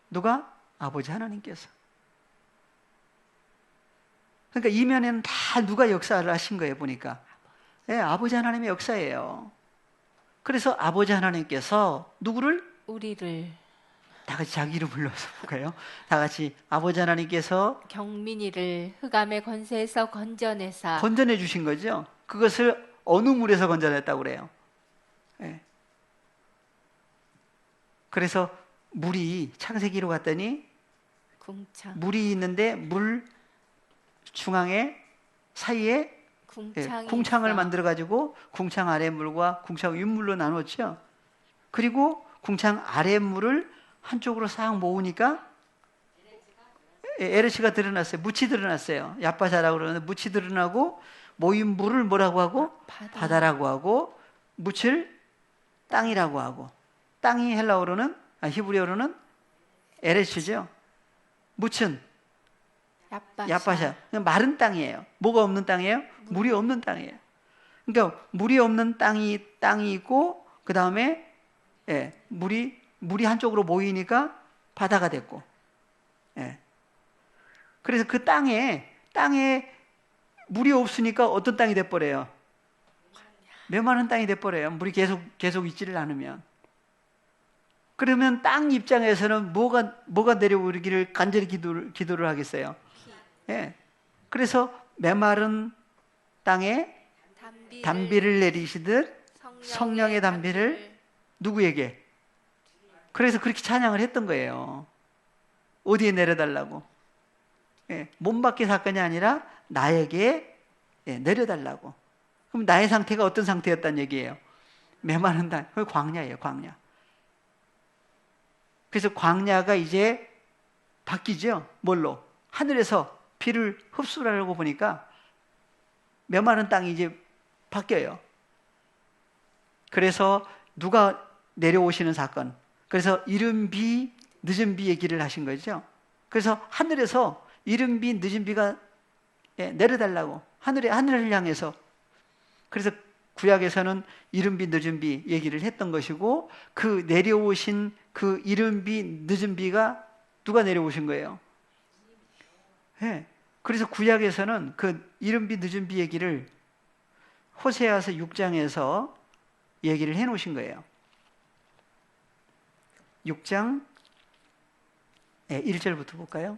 누가? 아버지 하나님께서. 그러니까 이면에는 다 누가 역사를 하신 거예요, 보니까. 아버지 하나님의 역사예요. 그래서 아버지 하나님께서 누구를? 우리를. 다 같이 자기 이름 불러서 볼까요? 다 같이 아버지 하나님께서 경민이를 흑암의 권세에서 건져내 주신 거죠. 그것을 어느 물에서 건져냈다고 그래요? 그래서 물이 창세기로 갔더니 물이 있는데 물 중앙에 사이에 궁창을 만들어 가지고 궁창 아래 물과 궁창 윗물로 나눴죠. 그리고 궁창 아래 물을 한쪽으로 싹 모으니까 에르시가 드러났어요. 묻이 드러났어요. 야빠자라고 그러는데 묻이 드러나고 모인 물을 뭐라고 하고? 바다라고 하고, 묻을 땅이라고 하고. 땅이 히브리어로는 에레시죠. 묻은 야빠샤. 마른 땅이에요. 뭐가 없는 땅이에요? 물이 없는 땅이에요. 그러니까 물이 없는 땅이 있고, 그 다음에 물이 한쪽으로 모이니까 바다가 됐고. 그래서 그 땅에 물이 없으니까 어떤 땅이 돼버려요? 메마른 땅이 돼버려요. 물이 계속 있지를 않으면. 그러면 땅 입장에서는 뭐가 내려오기를 간절히 기도를 하겠어요? 그래서 메마른 땅에 단비를 내리시듯 성령의 단비를 누구에게? 그래서 그렇게 찬양을 했던 거예요. 어디에 내려달라고? 몸 밖의 사건이 아니라 나에게 예, 내려달라고. 그럼 나의 상태가 어떤 상태였단 얘기예요? 메마른 땅. 그게 광야예요, 광야. 그래서 광야가 이제 바뀌죠. 뭘로? 하늘에서 비를 흡수하려고 보니까 메마른 땅이 이제 바뀌어요. 그래서 누가 내려오시는 사건. 그래서 이른 비, 늦은 비 얘기를 하신 거죠. 그래서 하늘에서 이른 비, 늦은 비가 내려달라고. 하늘을 향해서. 그래서 구약에서는 이른 비, 늦은 비 얘기를 했던 것이고, 그 내려오신 그 이른 비, 늦은 비가 누가 내려오신 거예요? 네. 그래서 구약에서는 그 이른 비, 늦은 비 얘기를 호세아서 6장에서 얘기를 해 놓으신 거예요. 6장 1절부터 볼까요?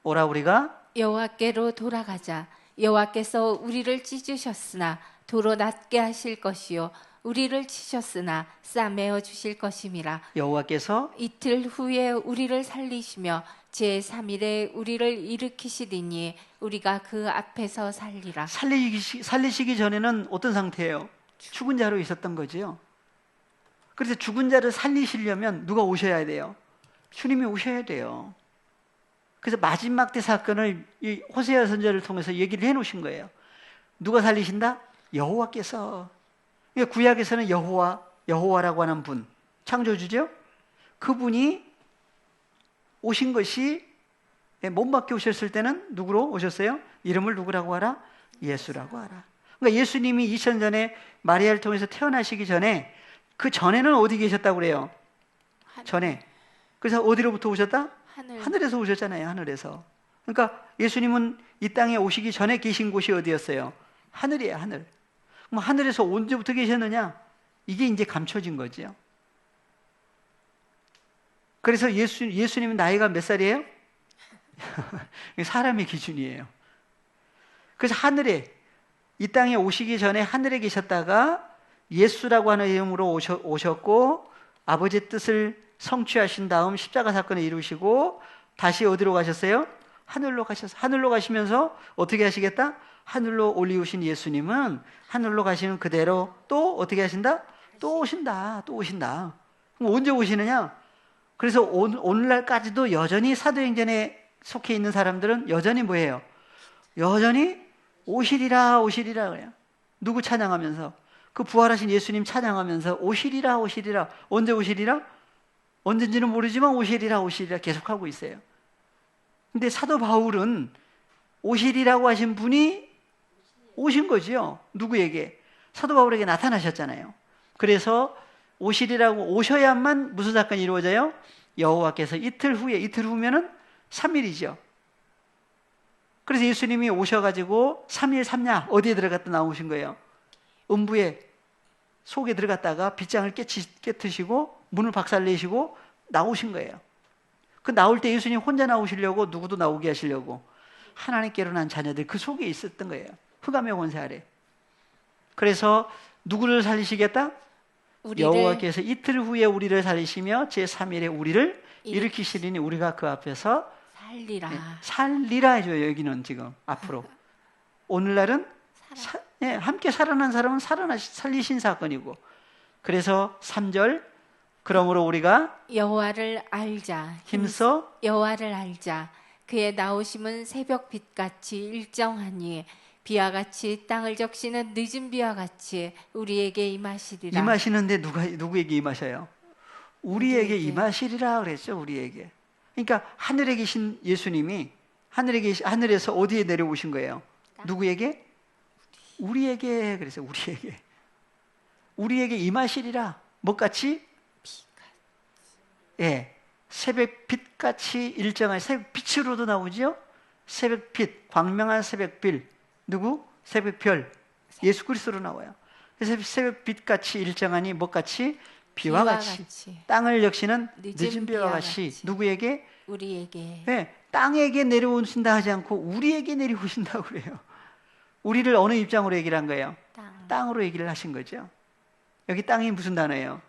오라 우리가 여호와께로 돌아가자. 여호와께서 우리를 찢으셨으나 도로 낮게 하실 것이요 우리를 치셨으나 싸매어 주실 것임이라. 여호와께서 이틀 후에 우리를 살리시며 제3일에 우리를 일으키시리니 우리가 그 앞에서 살리라. 살리시기 전에는 어떤 상태예요? 죽은 자로 있었던 거지요. 그래서 죽은 자를 살리시려면 누가 오셔야 돼요? 주님이 오셔야 돼요. 그래서 마지막 때 사건을 이 호세아 선지자를 통해서 얘기를 해 놓으신 거예요. 누가 살리신다? 여호와께서. 그러니까 구약에서는 여호와라고 하는 분, 창조주죠? 그분이 오신 것이 못 박혀 오셨을 때는 누구로 오셨어요? 이름을 누구라고 하라? 예수라고 하라. 그러니까 예수님이 2000년 전에 마리아를 통해서 태어나시기 전에 그 전에는 어디 계셨다고 그래요? 전에. 그래서 어디로부터 오셨다? 하늘에서 오셨잖아요. 하늘에서. 그러니까 예수님은 이 땅에 오시기 전에 계신 곳이 어디였어요? 하늘이에요. 하늘. 그럼 하늘에서 언제부터 계셨느냐? 이게 이제 감춰진 거죠. 그래서 예수님은 나이가 몇 살이에요? 사람의 기준이에요. 그래서 하늘에, 이 땅에 오시기 전에 하늘에 계셨다가 예수라고 하는 이름으로 오셨고 아버지의 뜻을 성취하신 다음 십자가 사건을 이루시고 다시 어디로 가셨어요? 하늘로 가셨어요. 하늘로 가시면서 어떻게 하시겠다? 하늘로 올리우신 예수님은 하늘로 가시는 그대로 또 어떻게 하신다? 또 오신다. 또 오신다. 그럼 언제 오시느냐? 그래서 오늘날까지도 여전히 사도행전에 속해 있는 사람들은 여전히 뭐예요? 여전히 오시리라 오시리라 그래요. 누구 찬양하면서? 그 부활하신 예수님 찬양하면서 오시리라 오시리라. 언제 오시리라? 언젠지는 모르지만 오시리라 오시리라 계속하고 있어요. 근데 사도 바울은 오시리라고 하신 분이 오신 거죠. 누구에게? 사도 바울에게 나타나셨잖아요. 그래서 오시리라고 오셔야만 무슨 사건이 이루어져요? 여호와께서 이틀 후면은 3일이죠. 그래서 예수님이 오셔가지고 3일 3야 어디에 들어갔다 나오신 거예요? 음부에 속에 들어갔다가 빗장을 깨트시고 문을 박살내시고 나오신 거예요. 그 나올 때 예수님 혼자 나오시려고 누구도 나오게 하시려고 하나님께로 난 자녀들 그 속에 있었던 거예요. 흑암의 권세 아래. 그래서 누구를 살리시겠다? 여호와께서 이틀 후에 우리를 살리시며 제3일에 우리를 일으키시리니 우리가 그 앞에서 살리라. 살리라 해줘요. 여기는 지금 앞으로. 오늘날은 함께 살아난 사람은 살리신 사건이고. 그래서 3절 그러므로 우리가 여호와를 알자. 힘써 여호와를 알자. 그의 나오심은 새벽빛같이 일정하니 비와 같이 땅을 적시는 늦은 비와 같이 우리에게 임하시리라. 임하시는데 누구에게 임하셔요? 우리에게 임하시리라 그랬죠. 우리에게. 그러니까 하늘에 계신 예수님이 하늘에서 어디에 내려오신 거예요? 누구에게? 우리에게. 그래서 우리에게 임하시리라. 뭐같이? 예, 새벽빛같이 일정한 새벽빛으로도 나오죠. 새벽빛, 광명한 새벽빛. 누구? 새벽별. 예수 그리스도로 나와요. 그래서 새벽빛같이 일정하니 뭐같이? 비와 같이. 땅을 역시는 늦은 비와 같이. 누구에게? 우리에게. 네, 땅에게 내려오신다 하지 않고 우리에게 내려오신다고 그래요. 우리를 어느 입장으로 얘기를 한 거예요? 땅으로 얘기를 하신 거죠. 여기 땅이 무슨 단어예요?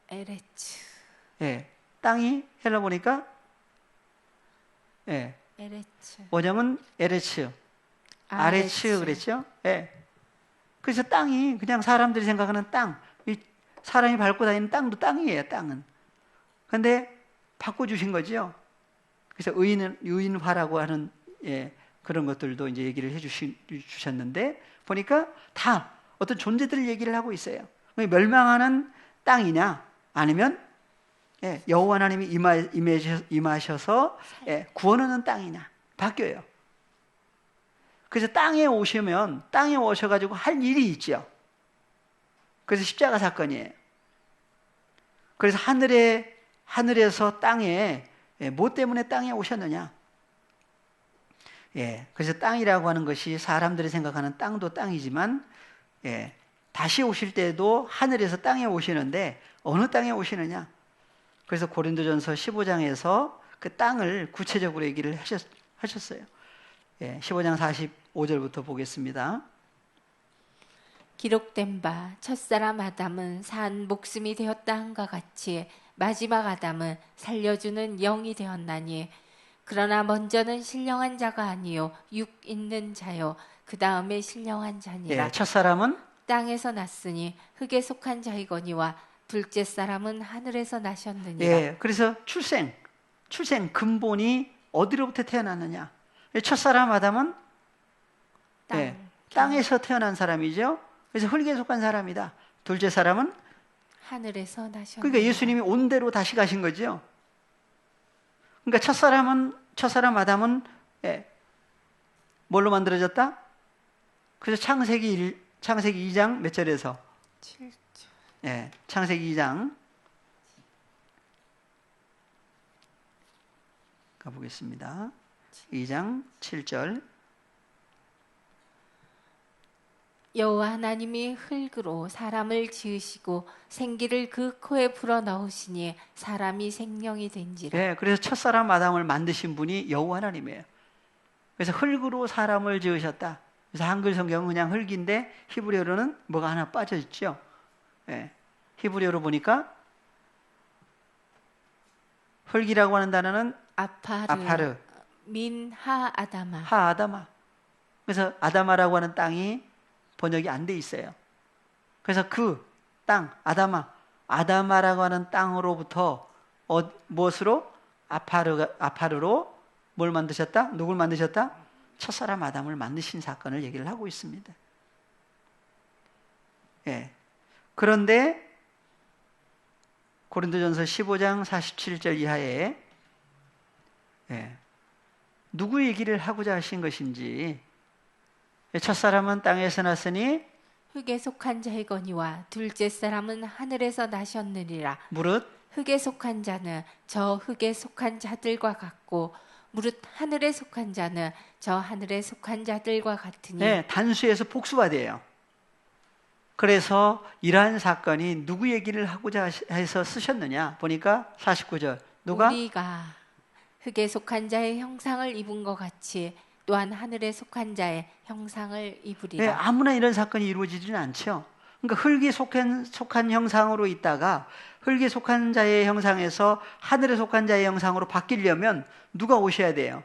에레츠. 예, 땅이 헬라 보니까 예, 에레츠. 원형은 에레츠, 아레츠 그랬죠. 예. 그래서 땅이 그냥 사람들이 생각하는 땅, 이 사람이 밟고 다니는 땅도 땅이에요. 땅은. 근데 바꿔주신 거죠. 그래서 의인화라고 하는 그런 것들도 이제 얘기를 주셨는데 보니까 다 어떤 존재들 얘기를 하고 있어요. 멸망하는 땅이냐 아니면 여호와 하나님이 임하셔서 구원하는 땅이냐 바뀌어요. 그래서 땅에 오시면 땅에 오셔가지고 할 일이 있죠. 그래서 십자가 사건이에요. 그래서 하늘에서 땅에 뭐 때문에 땅에 오셨느냐? 그래서 땅이라고 하는 것이 사람들이 생각하는 땅도 땅이지만 다시 오실 때도 하늘에서 땅에 오시는데 어느 땅에 오시느냐? 그래서 고린도전서 15장에서 그 땅을 구체적으로 얘기를 하셨어요. 15장 45절부터 보겠습니다. 기록된 바 첫사람 아담은 산 목숨이 되었다 한과 같이 마지막 아담은 살려주는 영이 되었나니 그러나 먼저는 신령한 자가 아니요 육 있는 자요 그 다음에 신령한 자니라. 첫사람은 땅에서 났으니 흙에 속한 자이거니와 둘째 사람은 하늘에서 나셨느니라. 그래서 출생 근본이 어디로부터 태어났느냐? 첫사람 아담은 땅에서 태어난 사람이죠. 그래서 흙에 속한 사람이다. 둘째 사람은 하늘에서 나셨느니라. 그러니까 예수님이 온 대로 다시 가신 거죠. 그러니까 첫사람 아담은 뭘로 만들어졌다? 그래서 창세기 2장 몇 절에서? 7절. 창세기 2장 가보겠습니다. 2장 7절. 여호와 하나님이 흙으로 사람을 지으시고 생기를 그 코에 불어 넣으시니 사람이 생명이 된지라. 그래서 첫사람 아담을 만드신 분이 여호와 하나님이에요. 그래서 흙으로 사람을 지으셨다. 그래서 한글 성경은 그냥 흙인데 히브리어로는 뭐가 하나 빠져 있죠. 히브리어로 보니까 흙이라고 하는 단어는 아파르, 민하 아다마. 하 아다마. 그래서 아다마라고 하는 땅이 번역이 안 돼 있어요. 그래서 그 땅 아다마라고 하는 땅으로부터 무엇으로 아파르로 뭘 만드셨다? 누굴 만드셨다? 첫사람 아담을 만드신 사건을 얘기를 하고 있습니다. 그런데 고린도전서 15장 47절 이하에 누구 얘기를 하고자 하신 것인지 첫사람은 땅에서 났으니 흙에 속한 자이거니와 둘째 사람은 하늘에서 나셨느니라. 무릇 흙에 속한 자는 저 흙에 속한 자들과 같고 무릇 하늘에 속한 자는 저 하늘에 속한 자들과 같으니. 단수에서 복수가 돼요. 그래서 이러한 사건이 누구 얘기를 하고자 해서 쓰셨느냐 보니까 49절 누가? 우리가 흙에 속한 자의 형상을 입은 것 같이 또한 하늘에 속한 자의 형상을 입으리라. 아무나 이런 사건이 이루어지지는 않죠. 그러니까 흙에 속한 형상으로 있다가 흙에 속한 자의 형상에서 하늘에 속한 자의 형상으로 바뀌려면 누가 오셔야 돼요?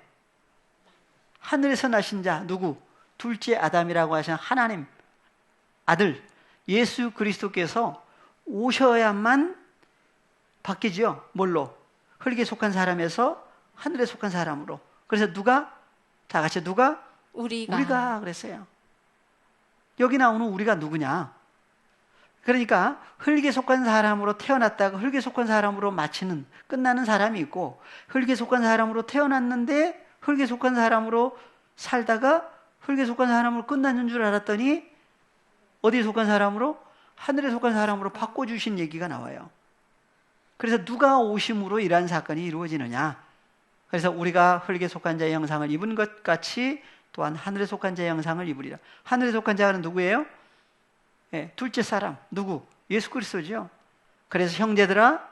하늘에서 나신 자 누구? 둘째 아담이라고 하신 하나님 아들 예수 그리스도께서 오셔야만 바뀌죠. 뭘로? 흙에 속한 사람에서 하늘에 속한 사람으로. 그래서 다 같이 누가? 우리가 그랬어요. 여기 나오는 우리가 누구냐? 그러니까 흙에 속한 사람으로 태어났다가 흙에 속한 사람으로 끝나는 사람이 있고 흙에 속한 사람으로 태어났는데 흙에 속한 사람으로 살다가 흙에 속한 사람으로 끝나는 줄 알았더니 어디에 속한 사람으로? 하늘에 속한 사람으로 바꿔주신 얘기가 나와요. 그래서 누가 오심으로 이러한 사건이 이루어지느냐? 그래서 우리가 흙에 속한 자의 형상을 입은 것 같이 또한 하늘에 속한 자의 형상을 입으리라. 하늘에 속한 자는 누구예요? 둘째 사람 누구? 예수 그리스도죠. 그래서 형제들아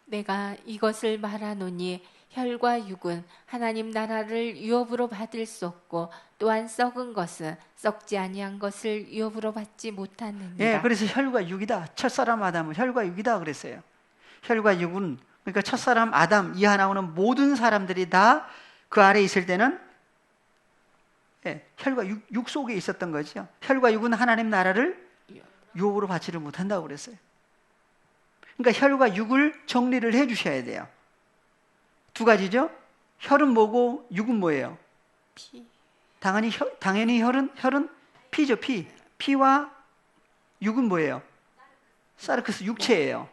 내가 이것을 말하노니 혈과 육은 하나님 나라를 유업으로 받을 수 없고 또한 썩은 것은 썩지 아니한 것을 유업으로 받지 못하느니라. 그래서 혈과 육이다. 첫사람 아담은 혈과 육이다 그랬어요. 혈과 육은 그러니까 첫사람 아담 이하 나오는 모든 사람들이 다 그 아래 있을 때는 혈과 육 속에 있었던 거죠. 혈과 육은 하나님 나라를 유업으로 받지를 못한다고 그랬어요. 그러니까 혈과 육을 정리를 해 주셔야 돼요. 두 가지죠. 혈은 뭐고 육은 뭐예요? 피. 당연히 혈은 피죠. 피와 육은 뭐예요? 사르크스 육체예요.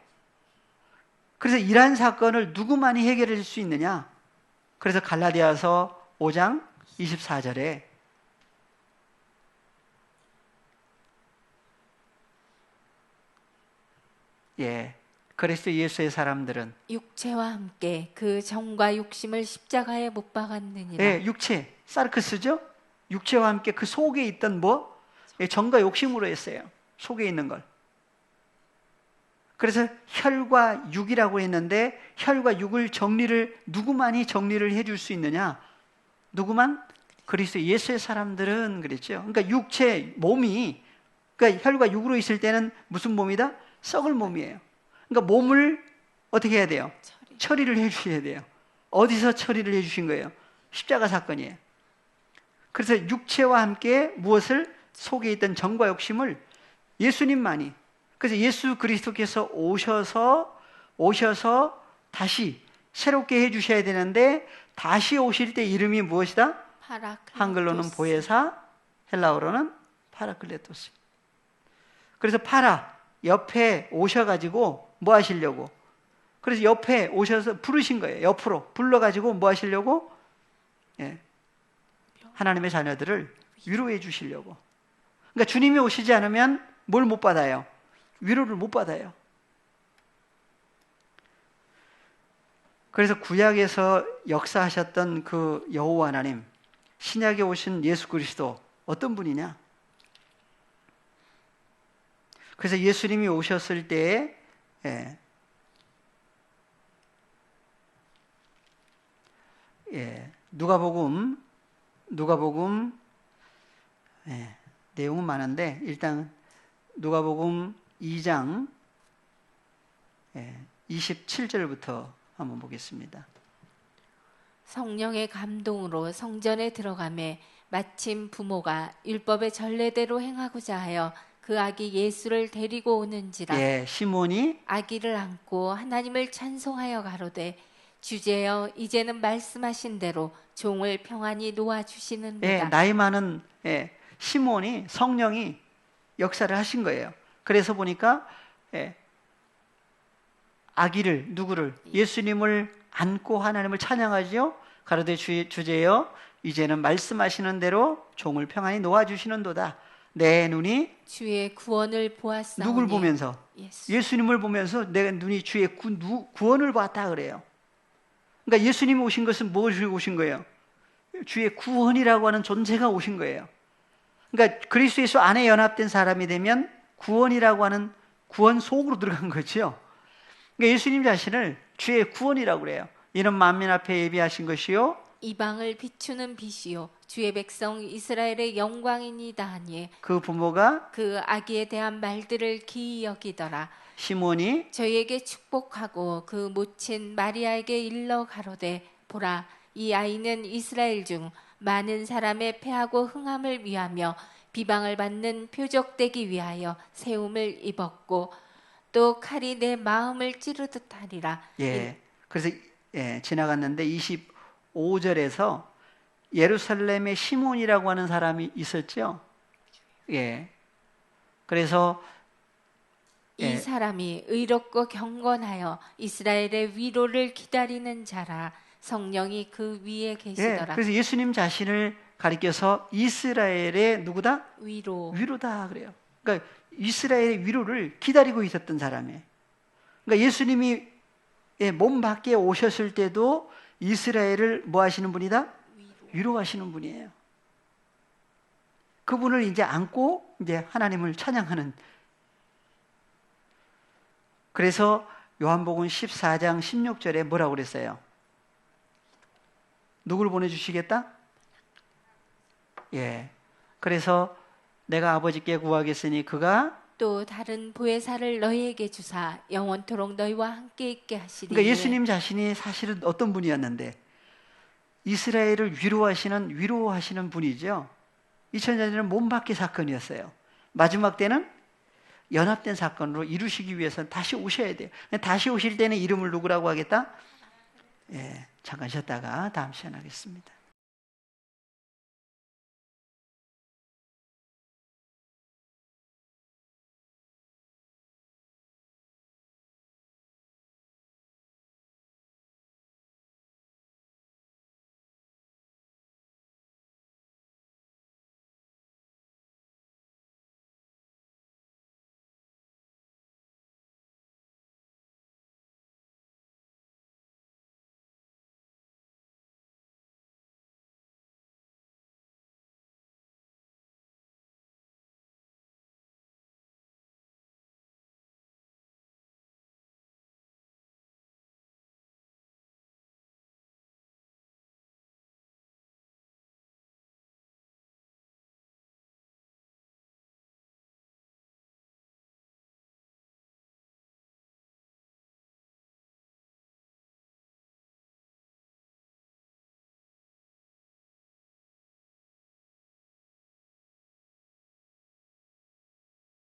그래서 이러한 사건을 누구만이 해결해 줄 수 있느냐? 그래서 갈라디아서 5장 24절에 그리스도 예수의 사람들은 육체와 함께 그 정과 욕심을 십자가에 못 박았느니라. 육체, 사르크스죠? 육체와 함께 그 속에 있던 정과 욕심으로 했어요. 속에 있는 걸. 그래서 혈과 육이라고 했는데 혈과 육을 누구만이 정리를 해줄 수 있느냐? 누구만? 그리스도 예수의 사람들은 그랬죠. 그러니까 육체, 몸이 그러니까 혈과 육으로 있을 때는 무슨 몸이다? 썩을 몸이에요. 그러니까 몸을 어떻게 해야 돼요? 처리를 해주셔야 돼요. 어디서 처리를 해주신 거예요? 십자가 사건이에요. 그래서 육체와 함께 무엇을? 속에 있던 정과 욕심을 예수님만이, 그래서 예수 그리스도께서 오셔서 다시 새롭게 해주셔야 되는데 다시 오실 때 이름이 무엇이다? 한글로는 보혜사, 헬라어로는 파라클레토스. 그래서 옆에 오셔가지고 뭐 하시려고? 그래서 옆에 오셔서 부르신 거예요. 옆으로 불러가지고 뭐 하시려고? 하나님의 자녀들을 위로해 주시려고. 그러니까 주님이 오시지 않으면 뭘 못 받아요? 위로를 못 받아요. 그래서 구약에서 역사하셨던 그 여호와 하나님, 신약에 오신 예수 그리스도 어떤 분이냐? 그래서 예수님이 오셨을 때에 누가복음 내용은 많은데 일단 누가복음 2장 27절부터 한번 보겠습니다. 성령의 감동으로 성전에 들어가매 마침 부모가 율법의 전례대로 행하고자 하여 그 아기 예수를 데리고 오는지라. 시몬이 아기를 안고 하나님을 찬송하여 가로되 주제여 이제는 말씀하신 대로 종을 평안히 놓아 주시는도다. 나이 많은 시몬이 성령이 역사를 하신 거예요. 그래서 보니까 아기를 누구를? 예수님을 안고 하나님을 찬양하지요. 가로되 주제여 이제는 말씀하시는 대로 종을 평안히 놓아 주시는도다. 내 눈이 주의 구원을 보았사오니. 누굴 보면서? 예수님을 보면서 내 눈이 주의 구원을 봤다 그래요. 그러니까 예수님이 오신 것은 무엇을 오신 거예요? 주의 구원이라고 하는 존재가 오신 거예요. 그러니까 그리스도 예수 안에 연합된 사람이 되면 구원이라고 하는 구원 속으로 들어간 거죠. 그러니까 예수님 자신을 주의 구원이라고 그래요. 이는 만민 앞에 예비하신 것이요 이방을 비추는 빛이요 주의 백성 이스라엘의 영광이니이다 하니 그 부모가 그 아기에 대한 말들을 기이 여기더라. 시몬이 저희에게 축복하고 그 모친 마리아에게 일러 가로되 보라 이 아이는 이스라엘 중 많은 사람의 패하고 흥함을 위하며 비방을 받는 표적되기 위하여 세움을 입었고 또 칼이 내 마음을 찌르듯 하리라. 그래서 지나갔는데 25절에서 예루살렘에 시몬이라고 하는 사람이 있었죠. 그래서 이 사람이 의롭고 경건하여 이스라엘의 위로를 기다리는 자라. 성령이 그 위에 계시더라. 그래서 예수님 자신을 가리켜서 이스라엘의 누구다? 위로다 그래요. 그러니까 이스라엘의 위로를 기다리고 있었던 사람이에요. 그러니까 예수님이 몸 밖에 오셨을 때도 이스라엘을 뭐 하시는 분이다? 위로하시는 분이에요. 그분을 이제 안고 이제 하나님을 찬양하는. 그래서 요한복음 14장 16절에 뭐라고 그랬어요? 누굴 보내주시겠다? 그래서 내가 아버지께 구하겠으니 그가 또 다른 보혜사를 너희에게 주사 영원토록 너희와 함께 있게 하시리니. 그러니까 예수님 자신이 사실은 어떤 분이었는데 이스라엘을 위로하시는 분이죠. 2000년 전에는 몸바퀴 사건이었어요. 마지막 때는 연합된 사건으로 이루시기 위해서는 다시 오셔야 돼요. 다시 오실 때는 이름을 누구라고 하겠다? 예, 잠깐 쉬었다가 다음 시간 하겠습니다.